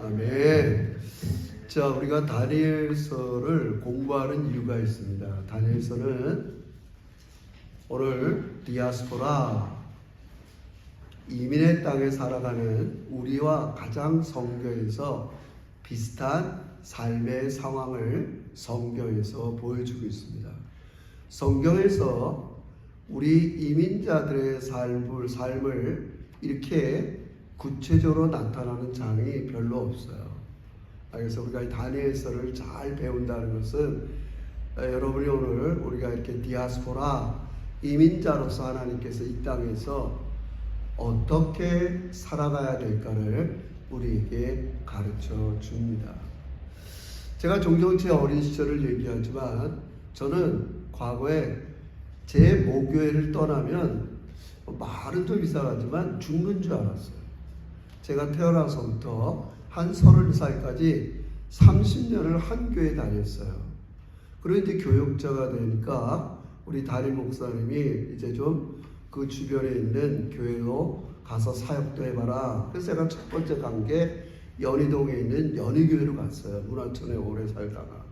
아멘. 자, 우리가 다니엘서를 공부하는 이유가 있습니다. 다니엘서는 오늘 디아스포라, 이민의 땅에 살아가는 우리와 가장 성경에서 비슷한 삶의 상황을 성경에서 보여주고 있습니다. 성경에서 우리 이민자들의 삶을 이렇게 구체적으로 나타나는 장이 별로 없어요. 그래서 우리가 다니엘서를 잘 배운다는 것은 여러분이 오늘 우리가 이렇게 디아스포라, 이민자로서 하나님께서 이 땅에서 어떻게 살아가야 될까를 우리에게 가르쳐 줍니다. 제가 종종 제 어린 시절을 얘기하지만 저는 과거에 제 모교회를 떠나면 말은 좀 이상하지만 죽는 줄 알았어요. 제가 태어나서부터 한 30살까지 30년을 한 교회 다녔어요. 그리고 이제 교육자가 되니까 우리 담임 목사님이 이제 좀 그 주변에 있는 교회로 가서 사역도 해봐라. 그래서 제가 첫 번째 간 게 연희동에 있는 연희교회로 갔어요. 문화촌에 오래 살다가.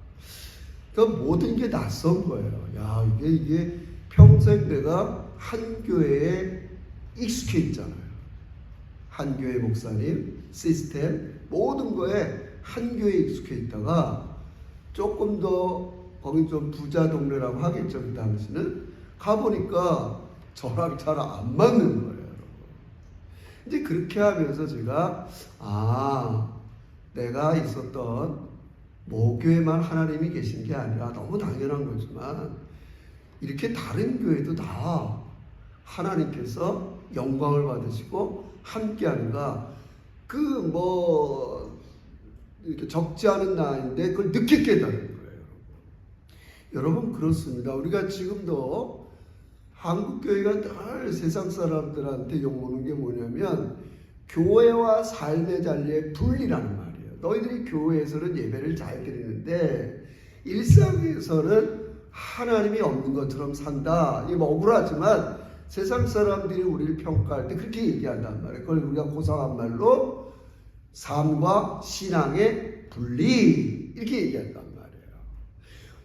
그러니까 모든 게 낯선 거예요. 야, 이게 평생 내가 한 교회에 익숙해 있잖아요. 한 교회 목사님, 시스템, 모든 거에 한 교회에 익숙해 있다가 조금 더 거기 좀 부자 동네라고 하겠죠. 그 당시는 가보니까 저랑 잘 안 맞는 거예요. 이제 그렇게 하면서 제가 내가 있었던 모교회만 하나님이 계신 게 아니라 너무 당연한 거지만 이렇게 다른 교회도 다 하나님께서 영광을 받으시고 함께하는가, 이렇게 적지 않은 나이인데 그걸 늦게 깨달은 거예요. 여러분 그렇습니다. 우리가 지금도 한국 교회가 늘 세상 사람들한테 욕먹는 게 뭐냐면 교회와 삶의 자리의 분리라는 말이에요. 너희들이 교회에서는 예배를 잘 드리는데 일상에서는 하나님이 없는 것처럼 산다. 이게 억울하지만 세상 사람들이 우리를 평가할 때 그렇게 얘기한단 말이에요. 그걸 우리가 고상한 말로 삶과 신앙의 분리, 이렇게 얘기한단 말이에요.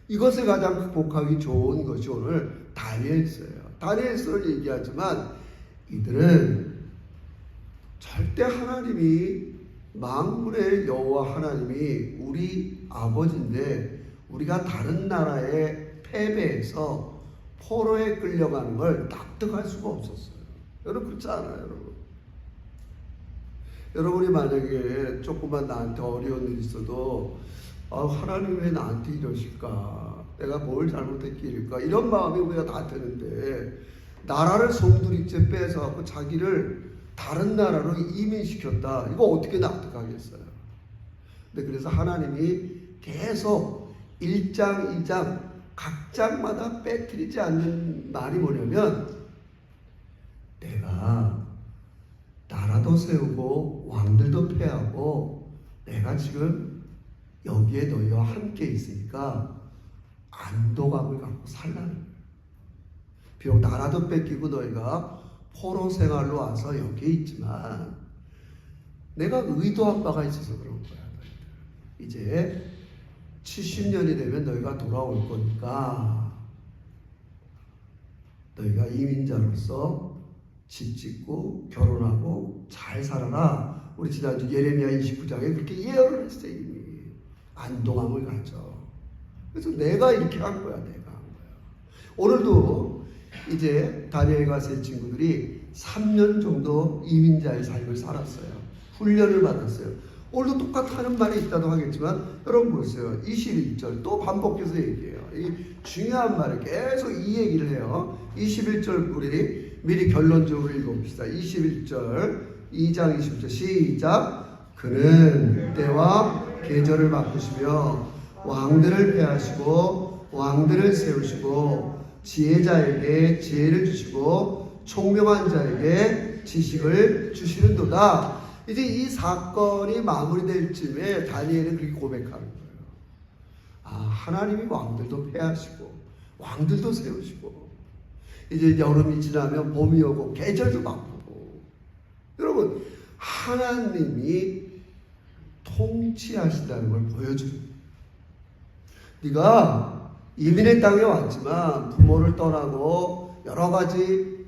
이것을 가장 극복하기 좋은 것이 오늘 다니엘서예요. 다니엘서를 얘기하지만 이들은 절대 하나님이, 만군의 여호와 하나님이 우리 아버지인데 우리가 다른 나라에 패배해서 포로에 끌려가는 걸 납득할 수가 없었어요. 여러분 그렇지 않아요, 여러분? 여러분이 만약에 조금만 나한테 어려운 일이 있어도 하나님 왜 나한테 이러실까? 내가 뭘 잘못했길까? 이런 마음이 우리가 다 드는데 나라를 송두리째 뺏어갖고 자기를 다른 나라로 이민시켰다. 이거 어떻게 납득하겠어요? 근데 그래서 하나님이 계속 1장, 2장 각 장마다 빼뜨리지 않는 말이 뭐냐면 내가 나라도 세우고 왕들도 패하고 내가 지금 여기에 너희와 함께 있으니까 안도감을 갖고 살라는 거예요. 비록 나라도 뺏기고 너희가 포로 생활로 와서 여기에 있지만 내가 의도한 바가 있어서 그런 거야. 이제 70년이 되면 너희가 돌아올 거니까 너희가 이민자로서 집 짓고 결혼하고 잘 살아라. 우리 지난주 예레미야 29장에 그렇게 예언을 했어요. 이미 안동함을 가져. 그래서 내가 이렇게 한 거야. 내가 한 거야. 오늘도 이제 다니엘 가세 친구들이 3년 정도 이민자의 삶을 살았어요. 훈련을 받았어요. 오늘도 똑같은 말이 있다고 하겠지만 여러분 보세요. 21절 또 반복해서 얘기해요. 이 중요한 말을 계속 이 얘기를 해요. 21절 우리 미리 결론적으로 읽어봅시다. 21절 2장 20절 시작. 그는 때와 계절을 바꾸시며 왕들을 폐하시고 왕들을 세우시고 지혜자에게 지혜를 주시고 총명한 자에게 지식을 주시는도다. 이제 이 사건이 마무리될 쯤에 다니엘은 그렇게 고백하는 거예요. 하나님이 왕들도 폐하시고 왕들도 세우시고 이제 여름이 지나면 봄이 오고 계절도 바꾸고 여러분 하나님이 통치하신다는 걸 보여줍니다. 네가 이민의 땅에 왔지만 부모를 떠나고 여러 가지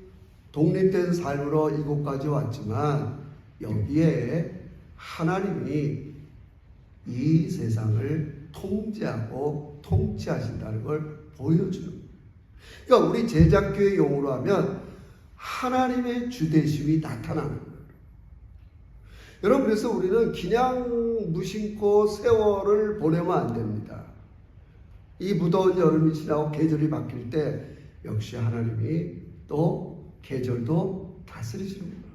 독립된 삶으로 이곳까지 왔지만 여기에 하나님이 이 세상을 통제하고 통치하신다는 걸 보여주는 거예요. 그러니까 우리 제자교회 용어로 하면 하나님의 주대심이 나타나는 거예요. 여러분, 그래서 우리는 그냥 무심코 세월을 보내면 안 됩니다. 이 무더운 여름이 지나고 계절이 바뀔 때 역시 하나님이 또 계절도 다스리시는구나.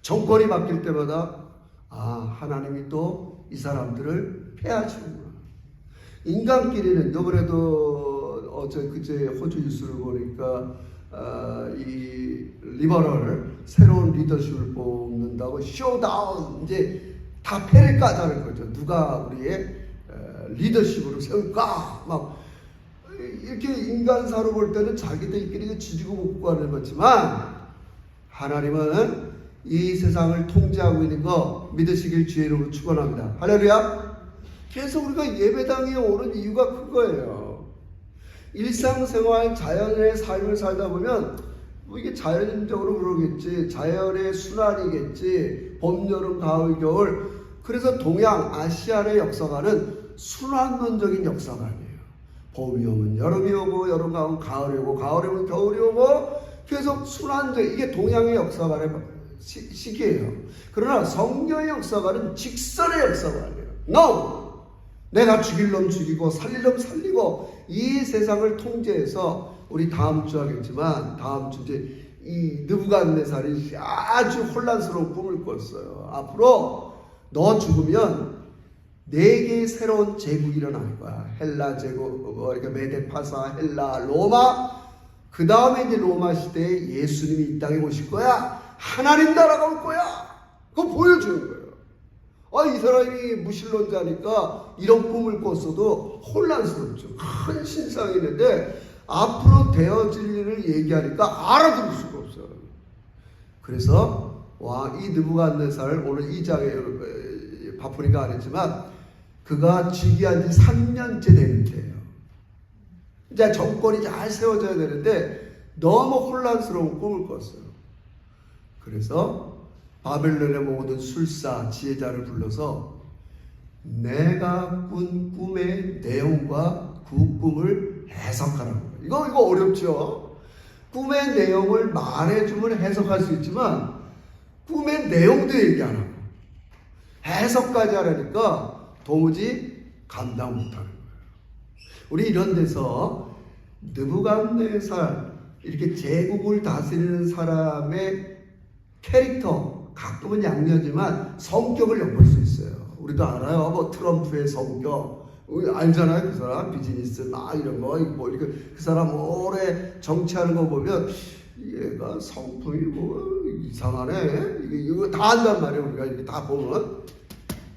정권이 바뀔 때마다 하나님이 또 이 사람들을 폐하시는구나. 인간끼리는 이번에도 그제 호주 뉴스를 보니까 이 리버럴 새로운 리더십을 뽑는다고 쇼다운 이제 다 패를 까자는 거죠. 누가 우리의 리더십으로 세울까? 막 이렇게 인간사로 볼 때는 자기들끼리 지지고 볶고 하는 거지만 하나님은 이 세상을 통제하고 있는 거 믿으시길 주의 이름으로 축원합니다. 할렐루야. 그래서 우리가 예배당에 오는 이유가 그거예요. 일상생활 자연의 삶을 살다 보면 이게 자연적으로 그러겠지, 자연의 순환이겠지, 봄, 여름, 가을, 겨울. 그래서 동양, 아시아의 역사관은 순환론적인 역사관이에요. 봄이 오면 여름이 오고, 여름 가면 가을이 오고, 가을이 오면 겨울이 오고, 계속 순환적, 이게 동양의 역사관의 시기예요. 그러나 성경의 역사관은 직선의 역사관이에요. No! 내가 죽일 놈 죽이고 살릴 놈 살리고 이 세상을 통제해서 우리 다음 주 하겠지만 다음 주 이제 이 느부갓네살이 아주 혼란스러운 꿈을 꿨어요. 앞으로 너 죽으면 4개의 새로운 제국이 일어날 거야. 헬라 제국, 그러니까 메데파사, 헬라, 로마. 그 다음에 이제 로마 시대에 예수님이 이 땅에 오실 거야. 하나님 나라가 올 거야. 그거 보여주는 거예요. 이 사람이 무신론자니까 이런 꿈을 꿨어도 혼란스럽죠. 큰 신상이 있는데 앞으로 되어질 일을 얘기하니까 알아들을 수가 없어요. 그래서 이 느부갓네살 오늘 2장에 바쁘니까 안 했지만 그가 즉위한 지 3년째 되는 때예요. 이제 정권이 잘 세워져야 되는데 너무 혼란스러운 꿈을 꿨어요. 그래서 바벨론의 모든 술사, 지혜자를 불러서 내가 꾼 꿈의 내용과 그 꿈을 해석하라고 해요. 이거 어렵죠? 꿈의 내용을 말해주면 해석할 수 있지만 꿈의 내용도 얘기하라고. 해석까지 하라니까 도무지 감당 못하는 거예요. 우리 이런 데서 느부갓네살 이렇게 제국을 다스리는 사람의 캐릭터, 가끔은 양녀지만 성격을 엿볼 수 있어요. 우리도 알아요. 트럼프의 성격. 알잖아요. 그 사람 비즈니스 막 이런 거. 그 사람 오래 정치하는 거 보면 얘가 성품이 이상하네. 이거 다 안단 말이에요. 우리가 이렇게 다 보면.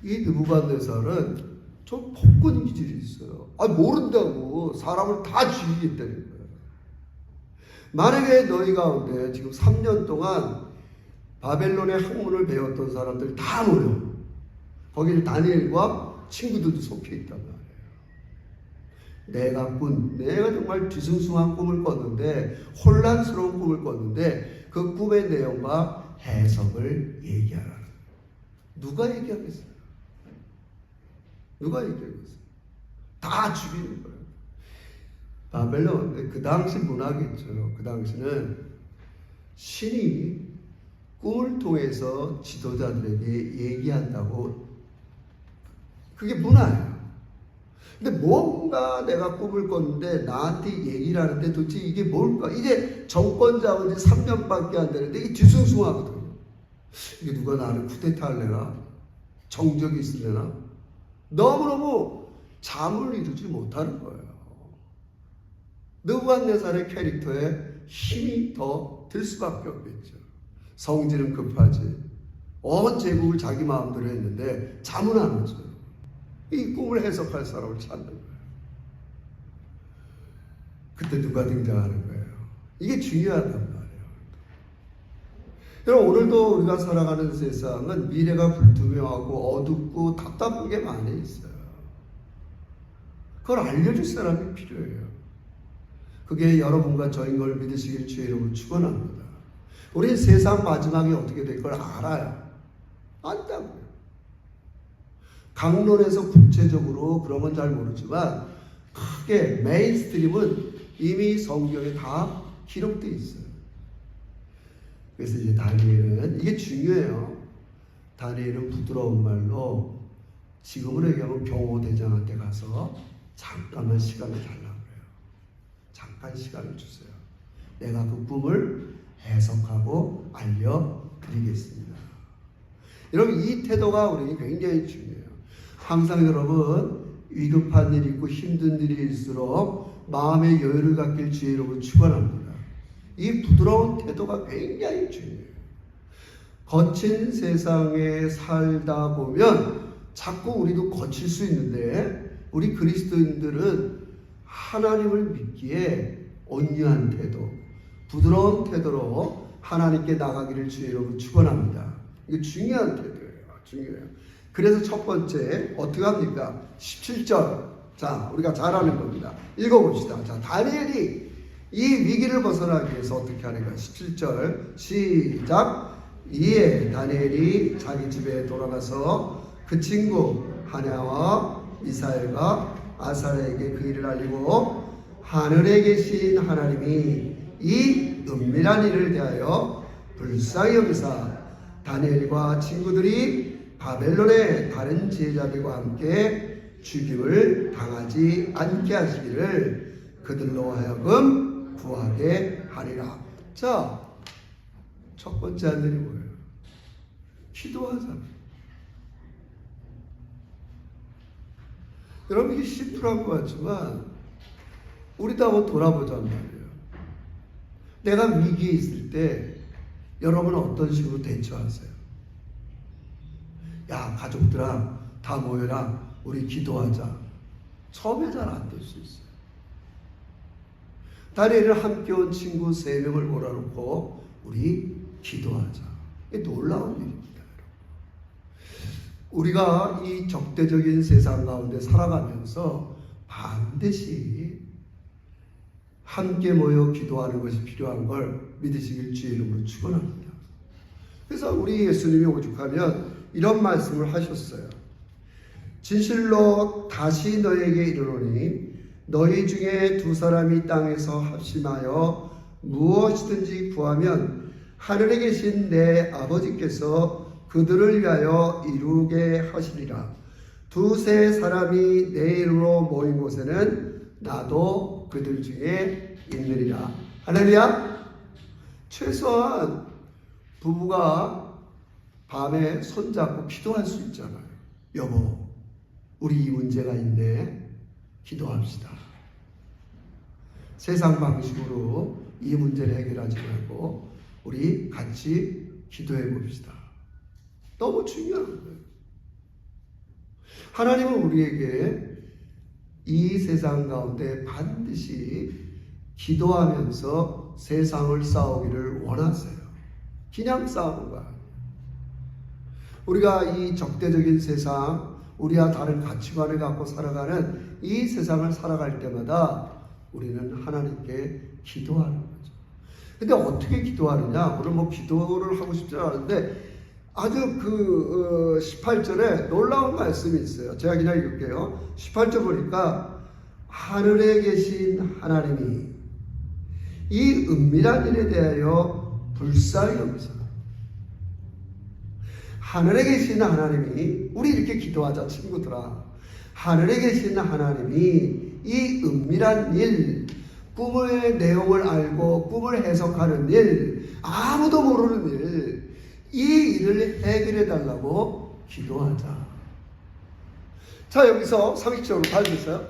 이 느부갓네살은 좀 폭군 기질이 있어요. 모른다고 사람을 다 죽이겠다는 거예요. 만약에 너희 가운데 지금 3년 동안 바벨론의 학문을 배웠던 사람들 다 모여. 거기는 다니엘과 친구들도 속해 있단 말이에요. 내가 정말 뒤숭숭한 꿈을 꿨는데, 혼란스러운 꿈을 꿨는데, 그 꿈의 내용과 해석을 얘기하라. 누가 얘기하겠어요? 누가 얘기하겠어요? 다 죽이는 거예요. 바벨론, 그 당시 문화겠죠. 그 당시는 신이 꿈을 통해서 지도자들에게 얘기한다고, 그게 문화예요. 근데 뭔가 내가 꿈을 꿨는데 나한테 얘기를 하는데 도대체 이게 뭘까? 이제 정권 잡은 지 3년밖에 안 되는데 이게 뒤숭숭하거든. 이게 누가 나를 쿠데타 할래나? 정적이 있으려나? 너무너무 잠을 이루지 못하는 거예요. 느부갓네살의 캐릭터에 힘이 더 들 수밖에 없겠죠. 성질은 급하지. 온 제국을 자기 마음대로 했는데 잠은 안 오죠. 이 꿈을 해석할 사람을 찾는 거예요. 그때 누가 등장하는 거예요? 이게 중요하단 말이에요. 여러분, 오늘도 우리가 살아가는 세상은 미래가 불투명하고 어둡고 답답한 게 많이 있어요. 그걸 알려줄 사람이 필요해요. 그게 여러분과 저인 걸 믿으시길 주의 이름으로 축원합니다. 우리는 세상 마지막이 어떻게 될 걸 알아요. 안다고요. 강론에서 구체적으로 그런 건 잘 모르지만 크게 메인스트림은 이미 성경에 다 기록되어 있어요. 그래서 이제 다니엘은 이게 중요해요. 다니엘은 부드러운 말로 지금으로 얘기하면 경호대장한테 가서 잠깐만 시간을 달라고 그래요. 잠깐 시간을 주세요. 내가 그 꿈을 해석하고 알려드리겠습니다. 여러분, 이 태도가 우리에게 굉장히 중요해요. 항상 여러분, 위급한 일이 있고 힘든 일이 있을수록 마음의 여유를 갖길 주의 이름으로 축원합니다. 이 부드러운 태도가 굉장히 중요해요. 거친 세상에 살다 보면 자꾸 우리도 거칠 수 있는데, 우리 그리스도인들은 하나님을 믿기에 온유한 태도, 부드러운 태도로 하나님께 나가기를 주의 이름으로 축원합니다. 이게 중요한 태도예요. 중요해요. 그래서 첫 번째 어떻게 합니까? 17절. 자, 우리가 잘 아는 겁니다. 읽어봅시다. 자, 다니엘이 이 위기를 벗어나기 위해서 어떻게 하는가? 17절 시작. 이에 다니엘이 자기 집에 돌아가서 그 친구 하냐와 미사엘과 아사랴에게 그 일을 알리고 하늘에 계신 하나님이 이 은밀한 일을 대하여 불쌍히 여기사 다니엘과 친구들이 바벨론의 다른 제자들과 함께 죽임을 당하지 않게 하시기를 그들로 하여금 구하게 하리라. 자, 첫 번째 할 일이 뭐예요? 기도하자. 여러분, 이게 심플한 것 같지만 우리도 한번 돌아보자는 말이에요. 내가 위기에 있을 때 여러분은 어떤 식으로 대처하세요? 야, 가족들아, 다 모여라. 우리 기도하자. 처음에 잘 안 될 수 있어요. 다니엘을 함께 온 친구 3명을 몰아놓고 우리 기도하자. 이게 놀라운 일입니다. 우리가 이 적대적인 세상 가운데 살아가면서 반드시 함께 모여 기도하는 것이 필요한 걸 믿으시길 주의 이름으로 축원합니다. 그래서 우리 예수님이 오죽하면 이런 말씀을 하셨어요. 진실로 다시 너에게 이르노니 너희 중에 2사람이 땅에서 합심하여 무엇이든지 구하면 하늘에 계신 내 아버지께서 그들을 위하여 이루게 하시리라. 2-3 사람이 내 이름으로 모인 곳에는 나도 그들 중에 있느니라. 할렐루야. 최소한 부부가 밤에 손잡고 기도할 수 있잖아요. 여보, 우리 이 문제가 있네. 기도합시다. 세상 방식으로 이 문제를 해결하지 말고 우리 같이 기도해 봅시다. 너무 중요한 거예요. 하나님은 우리에게 이 세상 가운데 반드시 기도하면서 세상을 싸우기를 원하세요. 그냥 싸우는 거야. 우리가 이 적대적인 세상, 우리와 다른 가치관을 갖고 살아가는 이 세상을 살아갈 때마다 우리는 하나님께 기도하는 거죠. 근데 어떻게 기도하느냐? 오늘 뭐 기도를 하고 싶지 않은데 아주 18절에 놀라운 말씀이 있어요. 제가 그냥 읽을게요. 18절 보니까 하늘에 계신 하나님이 이 은밀한 일에 대하여 불쌍히 여기사. 하늘에 계신 하나님이, 우리 이렇게 기도하자 친구들아. 하늘에 계신 하나님이 이 은밀한 일, 꿈의 내용을 알고 꿈을 해석하는 일, 아무도 모르는 일, 이 일을 해결해 달라고 기도하자. 자, 여기서 30절로 봐주세요.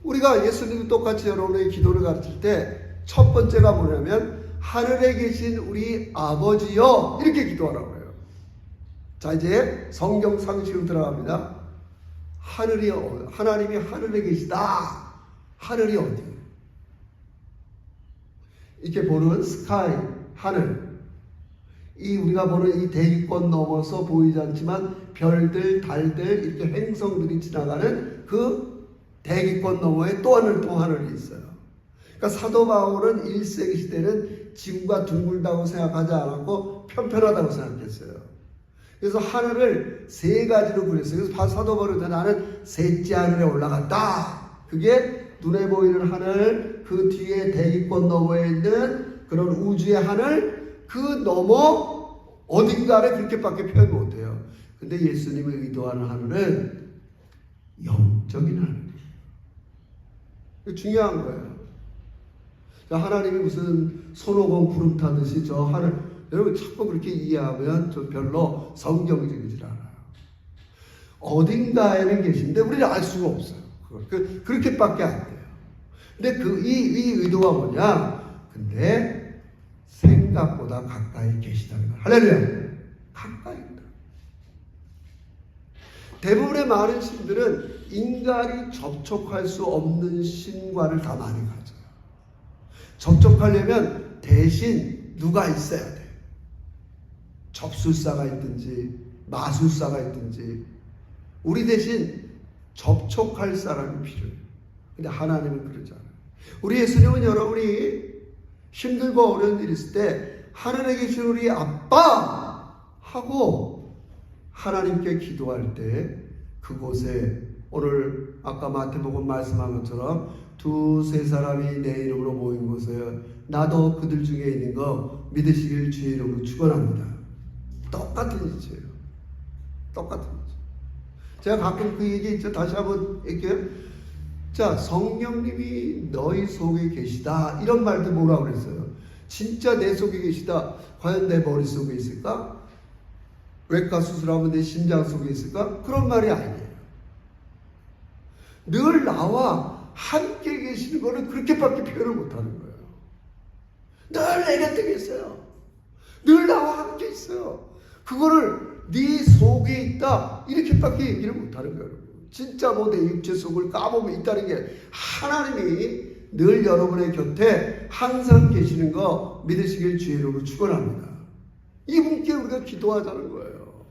우리가 예수님도 똑같이 여러분의 기도를 가르칠 때 첫 번째가 뭐냐면 하늘에 계신 우리 아버지여, 이렇게 기도하라고 해요. 자, 이제 성경 상식으로 들어갑니다. 하나님이 하늘에 계시다. 하늘이 어디? 이렇게 보는 스카이, 하늘. 이 우리가 보는 이 대기권 넘어서 보이지 않지만 별들, 달들, 이렇게 행성들이 지나가는 그 대기권 너머에 또 하늘이 있어요. 그러니까 사도 바울은 1세기 시대는 지구가 둥글다고 생각하지 않았고 편편하다고 생각했어요. 그래서 하늘을 세 가지로 그렸어요. 그래서 사도 바울이 나는 셋째 하늘에 올라갔다. 그게 눈에 보이는 하늘, 그 뒤에 대기권 너머에 있는 그런 우주의 하늘, 그 너머 어딘가를 그렇게밖에 표현 못해요. 근데 예수님이 의도하는 하늘은 영적인 하늘이에요. 중요한 거예요. 하나님이 무슨 손오공 구름 타듯이 저 하늘, 여러분 자꾸 그렇게 이해하면 좀 별로 성경적이지 않아요. 어딘가에는 계신데 우리는 알 수가 없어요. 그렇게밖에 안 돼요. 근데 이 의도가 뭐냐? 근데 생각보다 가까이 계시다. 할렐루야! 가까이 있다. 대부분의 많은 신들은 인간이 접촉할 수 없는 신과를 다 많이 가져요. 접촉하려면 대신 누가 있어야 돼. 접술사가 있든지 마술사가 있든지 우리 대신 접촉할 사람이 필요해요. 근데 하나님은 그러지 않아요. 우리 예수님은 여러분이 힘들고 어려운 일이 있을 때 하늘에 계신 우리 아빠 하고 하나님께 기도할 때 그곳에 오늘 아까 마태복음 말씀한 것처럼 두세 사람이 내 이름으로 모인 곳에 나도 그들 중에 있는 거 믿으시길 주의 이름으로 축원합니다. 똑같은 짓이에요. 똑같은 짓. 제가 가끔 그 얘기 있죠. 다시 한번 얘기해요. 자, 성령님이 너희 속에 계시다. 이런 말도 뭐라고 그랬어요? 진짜 내 속에 계시다. 과연 내 머릿속에 있을까? 외과 수술하면 내 심장 속에 있을까? 그런 말이 아니에요. 늘 나와 함께 계시는 거는 그렇게밖에 표현을 못하는 거예요. 늘 내 곁에 계세요. 늘 나와 함께 있어요. 그거를 네 속에 있다 이렇게밖에 얘기를 못하는 거예요. 진짜 뭐 내 육체 속을 까보면 있다는 게 하나님이 늘 여러분의 곁에 항상 계시는 거 믿으시길 주의 이름으로 축원합니다. 이분께 우리가 기도하자는 거예요.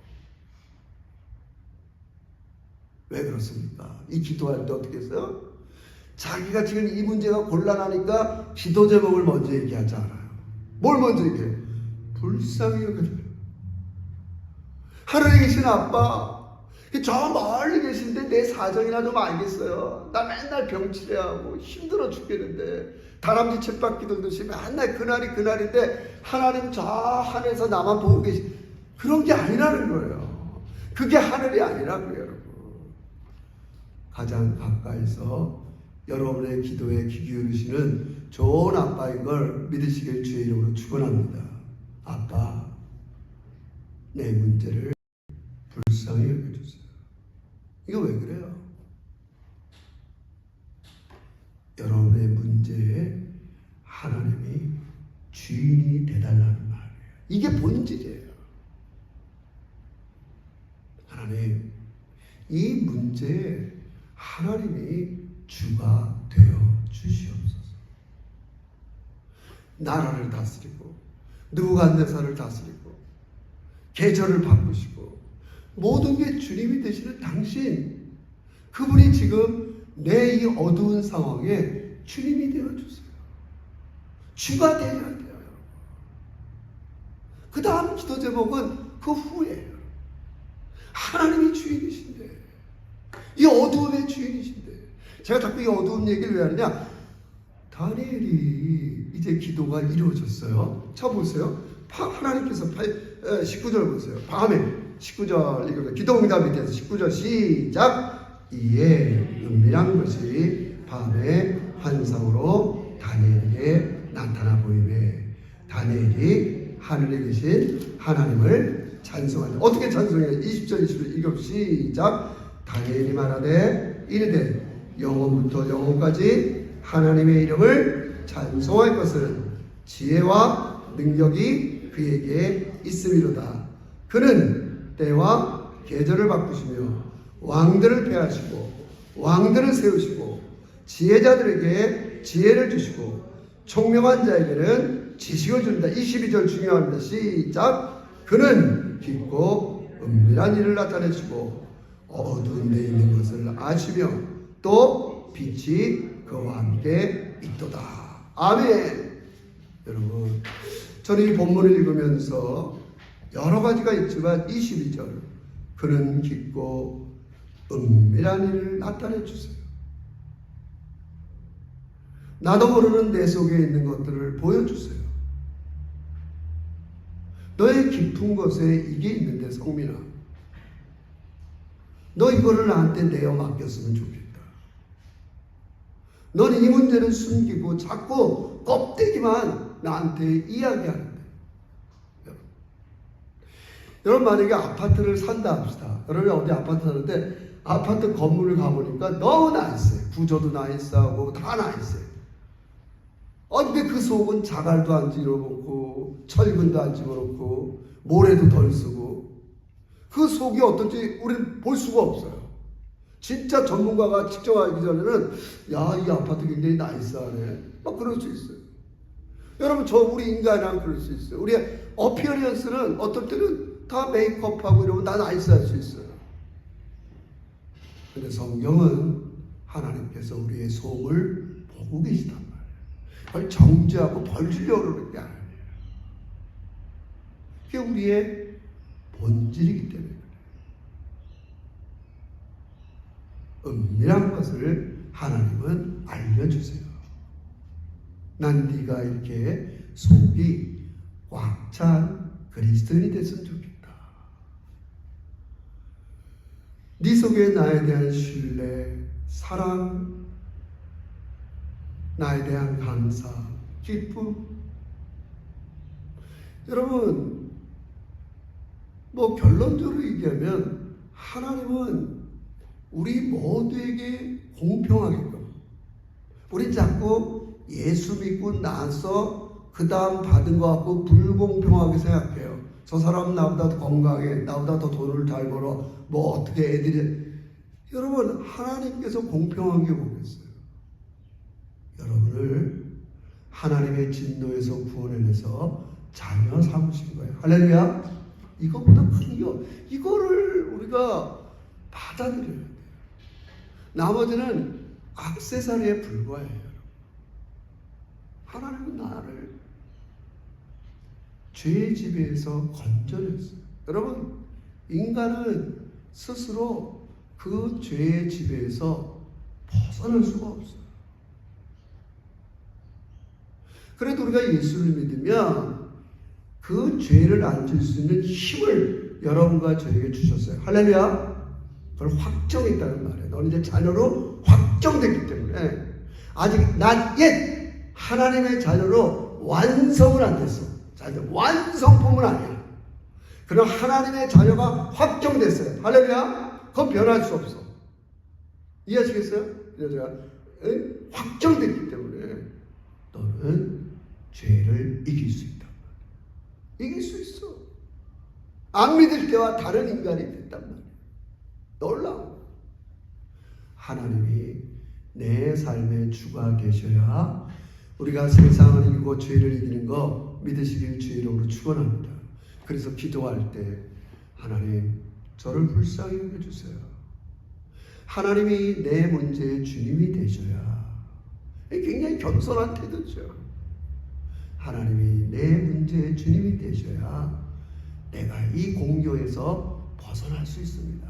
왜 그렇습니까? 이 기도할 때 어떻게 했어요? 자기가 지금 이 문제가 곤란하니까 기도 제목을 먼저 얘기하지 않아요. 뭘 먼저 얘기해요? 불쌍히 여겨줘요. 하늘에 계신 아빠, 저 멀리 계신데 내 사정이나 좀 알겠어요. 나 맨날 병치레하고 힘들어 죽겠는데 다람쥐 쳇바퀴 돌듯이 맨날 그날인데 하나님 저 하늘에서 나만 보고 계신 그런 게 아니라는 거예요. 그게 하늘이 아니라고요, 여러분. 가장 가까이서 여러분의 기도에 귀 기울이시는 좋은 아빠인 걸 믿으시길 주의 이름으로 축원합니다. 아빠, 내 문제를 불쌍히 여겨주세요. 이거 왜 그래요? 여러분의 문제에 하나님이 주인이 되달라는 말이에요. 이게 본질이에요. 하나님, 이 문제에 하나님이 주가 되어 주시옵소서. 나라를 다스리고 느부갓네살을 다스리고 계절을 바꾸시고 모든 게 주님이 되시는 당신, 그분이 지금 내 이 어두운 상황에 주님이 되어주세요. 주가 되어야 돼요. 그 다음 기도 제목은 그 후에요. 하나님이 주인이신데, 이 어두움의 주인이신데, 제가 자꾸 이 어두운 얘기를 왜 하느냐? 다니엘이 이제 기도가 이루어졌어요. 쳐보세요. 하나님께서 19절 보세요. 밤에 19절 이거 기도응답이 돼서 19절 시작. 이에 은밀한 것이 밤에 환상으로 다니엘에게 나타나 보이매 다니엘이 하늘에 계신 하나님을 찬송하니. 어떻게 찬송해요? 20절 21절 읽어 시작. 다니엘이 말하되 이르되 영원부터 영원까지 하나님의 이름을 찬송할 것은 지혜와 능력이 그에게 있음이로다. 그는 때와 계절을 바꾸시며 왕들을 폐하시고 왕들을 세우시고 지혜자들에게 지혜를 주시고 총명한 자에게는 지식을 준다. 22절 중요합니다. 시작. 그는 깊고 은밀한 일을 나타내시고 어두운 데 있는 것을 아시며 또 빛이 그와 함께 있도다. 아멘. 여러분, 저는 이 본문을 읽으면서 여러 가지가 있지만 22절 그는 깊고 은밀한 일을 나타내 주세요. 나도 모르는 내 속에 있는 것들을 보여주세요. 너의 깊은 곳에 이게 있는데 성민아, 너 이거를 나한테 내어 맡겼으면 좋겠다. 넌 이 문제를 숨기고 자꾸 껍데기만 나한테 이야기하는데. 여러분 만약에 아파트를 산다 합시다. 여러분이 어디 아파트 사는데 아파트 건물을 가보니까 너무 나있어요. 구조도 나이스하고 다 나이스해요. 근데 그 속은 자갈도 안 집어넣고 철근도 안 집어넣고 모래도 덜 쓰고 그 속이 어떤지 우리는 볼 수가 없어요. 진짜 전문가가 직접 알기 전에는 야, 이 아파트 굉장히 나이스하네 막 그럴 수 있어요. 여러분 우리 인간이랑 그럴 수 있어요. 우리의 어피어런스는 어떨 때는 다 메이크업하고 이러면 다 나이스할 수 있어요. 근데 성경은 하나님께서 우리의 속을 보고 계시단 말이에요. 그걸 정죄하고 벌 주려고 그러는 게 아니에요. 그게 우리의 본질이기 때문에 그래요. 은밀한 것을 하나님은 알려주세요. 난 네가 이렇게 속이 꽉 찬 그리스도인이 됐으면 좋겠다. 네 속에 나에 대한 신뢰, 사랑, 나에 대한 감사, 기쁨. 여러분, 결론적으로 얘기하면 하나님은 우리 모두에게 공평하게끔, 우린 자꾸 예수 믿고 나서 그 다음 받은 것 갖고 불공평하게 생각해요. 저 사람 나보다 더 건강해, 나보다 더 돈을 잘 벌어, 어떻게 애들이. 여러분, 하나님께서 공평하게 보겠어요. 여러분을 하나님의 진노에서 구원해내서 자녀 삼으신 거예요. 할렐루야. 이거보다 큰 거, 이거를 우리가 받아들여야 돼요. 나머지는 액세서리에 불과해요. 하나님은 나를 죄의 지배에서 건져냈어요. 여러분, 인간은 스스로 그 죄의 지배에서 벗어날 수가 없어요. 그래도 우리가 예수를 믿으면 그 죄를 앉을 수 있는 힘을 여러분과 저에게 주셨어요. 할렐루야. 그걸 확정했다는 말이에요. 너는 이제 자녀로 확정됐기 때문에 아직 not yet 하나님의 자녀로 완성은 안 됐어. 완성품은 아니야. 그럼 하나님의 자녀가 확정됐어요. 할렐루야. 그건 변할 수 없어. 이해하시겠어요? 제가 확정됐기 때문에 너는 죄를 이길 수 있다. 이길 수 있어. 안 믿을 때와 다른 인간이 됐단 말이야. 놀라워. 하나님이 내 삶의 주가 되셔야 우리가 세상을 이기고 죄를 이기는 거 믿으시길 주의 이름으로 축원합니다. 그래서 기도할 때 하나님 저를 불쌍히 여겨주세요. 하나님이 내 문제의 주님이 되셔야. 굉장히 겸손한 태도죠. 하나님이 내 문제의 주님이 되셔야 내가 이 공경에서 벗어날 수 있습니다.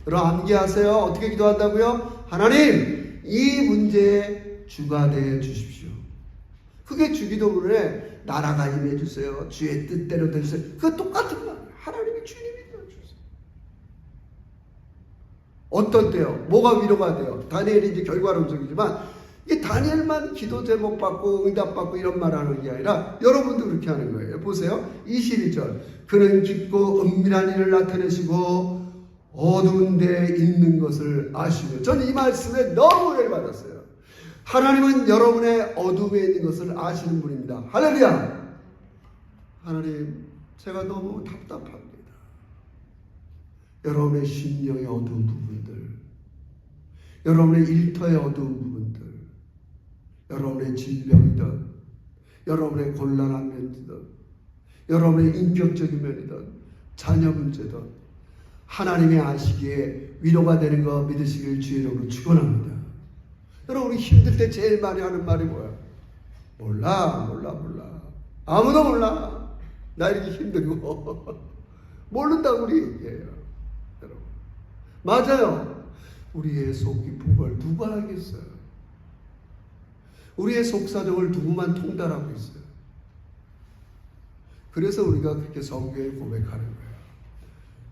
여러분 암기하세요. 어떻게 기도한다고요? 하나님 이 문제의 주가 되어 주십시오. 그게 주기도문에 나라가 임해 주세요. 주의 뜻대로 되주세요. 그거 똑같은 말이에요. 하나님이 주님이 되어 주세요. 어떤 때요? 뭐가 위로가 돼요? 다니엘이 이제 결과론적이지만 이 다니엘만 기도 제목 받고 응답 받고 이런 말 하는 게 아니라 여러분도 그렇게 하는 거예요. 보세요. 21절 그는 깊고 은밀한 일을 나타내시고 어두운 데 있는 것을 아시며. 저는 이 말씀에 너무 은혜를 받았어요. 하나님은 여러분의 어둠에 있는 것을 아시는 분입니다. 할렐루야. 하나님 제가 너무 답답합니다. 여러분의 심령의 어두운 부분들, 여러분의 일터의 어두운 부분들, 여러분의 질병이든 여러분의 곤란한 면이든 여러분의 인격적인 면이든 자녀 문제든 하나님이 아시기에 위로가 되는 거 믿으시길 주의 이름으로 축원합니다. 여러분, 우리 힘들 때 제일 많이 하는 말이 뭐야? 몰라. 아무도 몰라. 나 이렇게 힘들고. 모른다고 우리 얘기해요. 여러분. 맞아요. 우리의 속 깊은 걸 누가 알겠어요? 우리의 속사정을 누구만 통달하고 있어요. 그래서 우리가 그렇게 성경에 고백하는 거예요.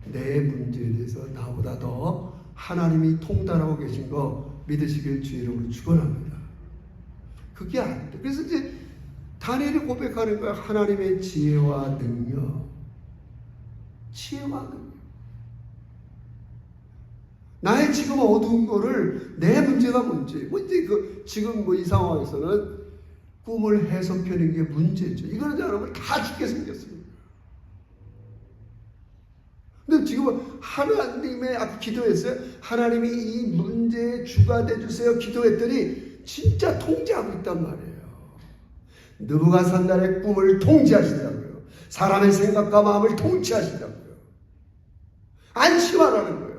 내 문제에 대해서 나보다 더 하나님이 통달하고 계신 거 믿으시길 주의 이름으로 축원합니다. 그게 안 돼. 그래서 이제 다니엘이 고백하는 거야. 하나님의 지혜와 능력. 지혜와 능력. 나의 지금 어두운 거를 내 문제가 뭔지. 뭐 이제 지금 이 상황에서는 꿈을 해석하는 게 문제죠. 이거는 여러분 다 죽게 생겼습니다. 근데 지금 하나님의 앞에 기도했어요. 하나님이 이 문제의 주가 되주세요. 기도했더니 진짜 통제하고 있단 말이에요. 느부갓네살의 꿈을 통제하신다고요. 사람의 생각과 마음을 통제하신다고요. 안심하라는 거예요.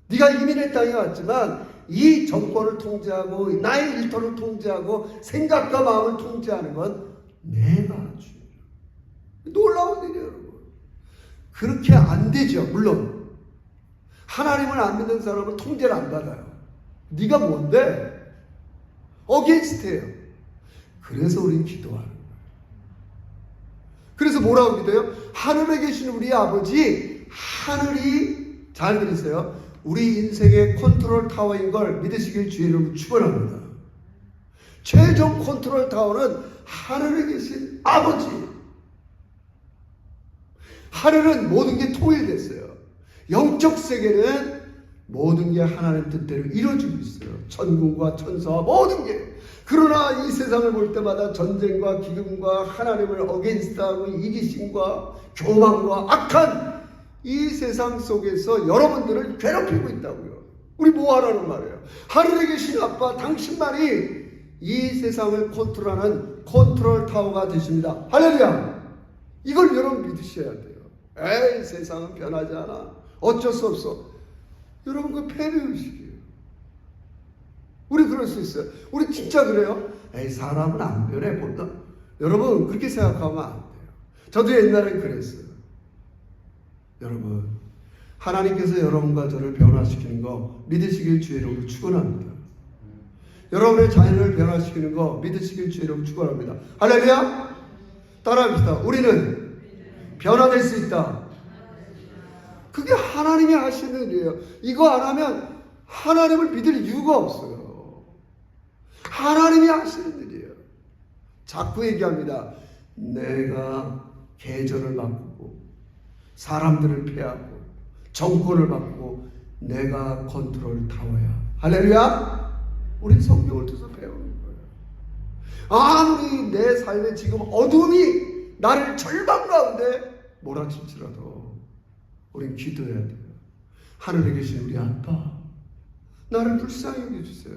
네가 이민의 땅에 왔지만 이 정권을 통제하고 나의 일터를 통제하고 생각과 마음을 통제하는 건 내가 주요. 놀라운 일이에요, 여러분. 그렇게 안 되죠. 물론 하나님을 안 믿는 사람은 통제를 안 받아요. 네가 뭔데? 어게인스트예요. 그래서 우리는 기도하는 거예요. 그래서 뭐라고 기도해요? 하늘에 계신 우리 아버지, 하늘이, 잘 들으세요, 우리 인생의 컨트롤 타워인 걸 믿으시길 주의 이름으로 축원합니다. 최종 컨트롤 타워는 하늘에 계신 아버지. 하늘은 모든 게 통일됐어요. 영적 세계는 모든 게 하나님 뜻대로 이루어지고 있어요. 천군과 천사와 모든 게. 그러나 이 세상을 볼 때마다 전쟁과 기근과 하나님을 어게인스트하고 이기심과 교만과 악한 이 세상 속에서 여러분들을 괴롭히고 있다고요. 우리 뭐 하라는 말이에요? 하늘에 계신 아빠, 당신만이 이 세상을 컨트롤하는 컨트롤 타워가 되십니다. 할렐루야! 이걸 여러분 믿으셔야 돼요. 에이, 세상은 변하지 않아. 어쩔 수 없어. 여러분, 그 패배의식이에요. 우리 그럴 수 있어요. 우리 진짜 그래요. 에이, 사람은 안 변해. 본다. 여러분, 그렇게 생각하면 안 돼요. 저도 옛날엔 그랬어요. 여러분, 하나님께서 여러분과 저를 변화시키는 거 믿으시길 주의 이름으로 축원합니다. 여러분의 자녀를 변화시키는 거 믿으시길 주의 이름으로 축원합니다. 할렐루야! 따라합시다. 우리는 변화될 수 있다. 그게 하나님이 하시는 일이에요. 이거 안 하면 하나님을 믿을 이유가 없어요. 하나님이 하시는 일이에요. 자꾸 얘기합니다. 내가 계절을 바꾸고 사람들을 패하고 정권을 바꾸고 내가 컨트롤 타워야. 할렐루야! 우리 성경을 통해서 배우는 거예요. 아무리 내 삶에 지금 어둠이 나를 절망 가운데 몰아칠지라도 우린 기도해야 돼요. 하늘에 계신 우리 아빠, 나를 불쌍히 여겨주세요.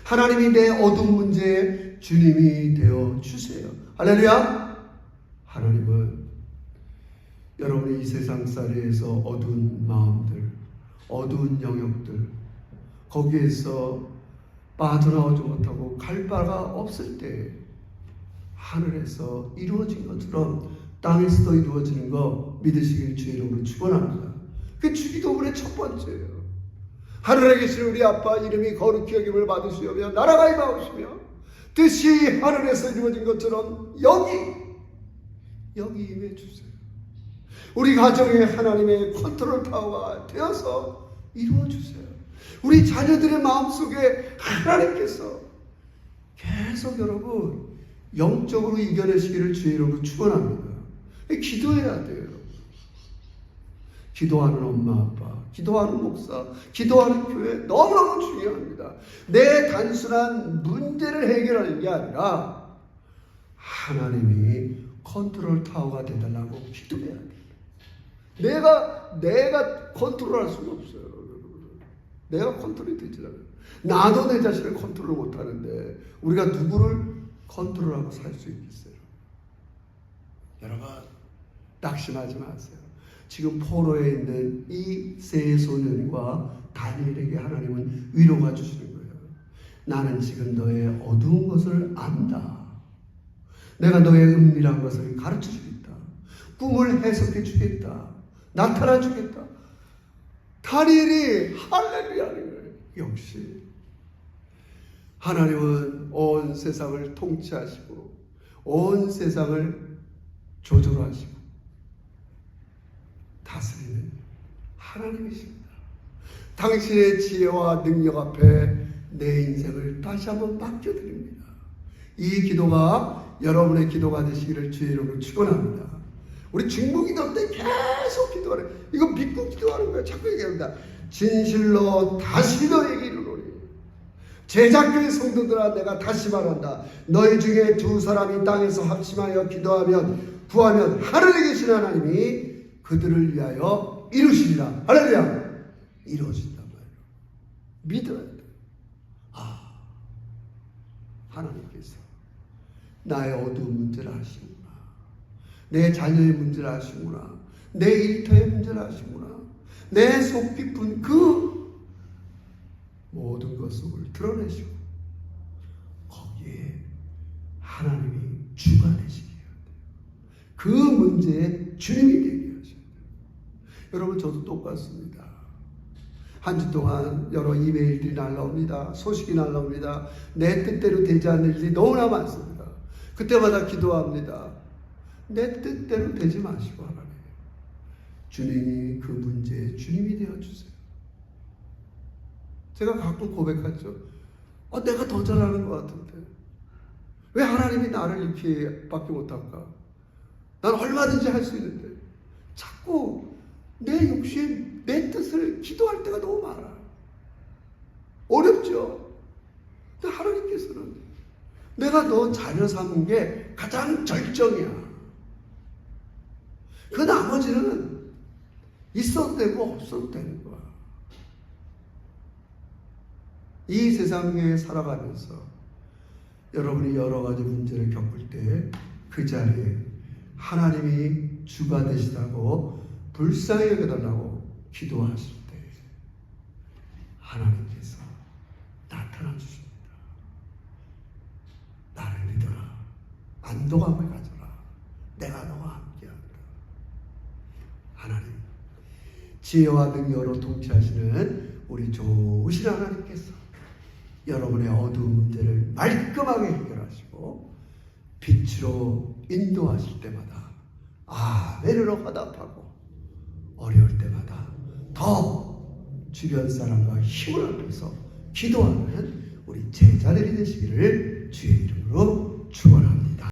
하나님이 내 어두운 문제에 주님이 되어 주세요. 할렐루야! 하나님은 여러분의 이 세상살이에서 어두운 마음들, 어두운 영역들, 거기에서 빠져나오지 못하고 갈 바가 없을 때 하늘에서 이루어진 것처럼 땅에서도 이루어지는 거 믿으시길 주의 이름으로 축원합니다. 그게 주기도문의 첫 번째예요. 하늘에 계신 우리 아빠, 이름이 거룩히 여김을 받으시오며 나라가 임하옵시며 뜻이 하늘에서 이루어진 것처럼 여기 임해 주세요. 우리 가정에 하나님의 컨트롤 타워가 되어서 이루어 주세요. 우리 자녀들의 마음속에 하나님께서 계속 여러분 영적으로 이겨내시기를 주의 이름으로 축원합니다. 기도해야 돼요. 기도하는 엄마 아빠, 기도하는 목사, 기도하는 교회 너무너무 중요합니다. 내 단순한 문제를 해결하는 게 아니라 하나님이 컨트롤 타워가 되달라고 기도해야 돼요. 내가 컨트롤할 수가 없어요. 내가 컨트롤이 되지 않아요. 나도 내 자신을 컨트롤 못하는데 우리가 누구를 컨트롤하고 살 수 있겠어요? 여러분, 낙심하지 마세요. 지금 포로에 있는 이 세 소년과 다니엘에게 하나님은 위로가 주시는 거예요. 나는 지금 너의 어두운 것을 안다. 내가 너의 은밀한 것을 가르쳐 주겠다. 꿈을 해석해 주겠다. 나타나 주겠다. 다니엘이 할렐루야 하는 거예요. 역시 하나님은 온 세상을 통치하시고 온 세상을 조절하시고 다스리는 하나님이십니다. 당신의 지혜와 능력 앞에 내 인생을 다시 한번 맡겨드립니다. 이 기도가 여러분의 기도가 되시기를 주의 이름으로 축원합니다. 우리 중보기도 때 계속 기도하래. 이거 믿고 기도하는 거예요. 자꾸 얘기합니다. 진실로 다시 너에게 이르노니. 제자교회 성도들아, 내가 다시 말한다. 너희 중에 두 사람이 땅에서 합심하여 기도하면 구하면 하늘에 계신 하나님이 그들을 위하여 이루시리라. 할렐루야. 이루어진단 말이에요. 믿어야 돼요. 하나님께서 나의 어두운 문제를 아시는구나. 내 자녀의 문제를 아시는구나. 내 일터의 문제를 아시는구나. 내 속 깊은 그 모든 것을 드러내시고 거기에 하나님이 주가 되시게 해야 돼요. 그 문제에 주님이 되게 하셔야 돼요. 여러분, 저도 똑같습니다. 한 주 동안 여러 이메일들이 날라옵니다. 소식이 날라옵니다. 내 뜻대로 되지 않는 일이 너무나 많습니다. 그때마다 기도합니다. 내 뜻대로 되지 마시고 하나님, 주님이 그 문제의 주님이 되어주세요. 제가 가끔 고백하죠. 내가 더 잘하는 것 같은데 왜 하나님이 나를 이렇게 밖에 못할까? 난 얼마든지 할 수 있는데 자꾸 내 욕심, 내 뜻을 기도할 때가 너무 많아. 어렵죠? 근데 하나님께서는 내가 너 자녀 삼은 게 가장 절정이야. 그 나머지는 있어도 되고 없어도 되는 거야. 이 세상에 살아가면서 여러분이 여러 가지 문제를 겪을 때 그 자리에 하나님이 주가 되시다고 불쌍히 여겨달라고 기도하실 때 하나님께서 나타나 주십니다. 나를 믿어라. 안도감을 가져라. 내가 너와 함께한다. 하나님, 지혜와 능력으로 통치하시는 우리 좋으신 하나님께서 여러분의 어두운 문제를 말끔하게 해결하시고 빛으로 인도하실 때마다 아멘으로 화답하고 어려울 때마다 더 주변 사람과 힘을 얻어서 기도하는 우리 제자들이 되시기를 주의 이름으로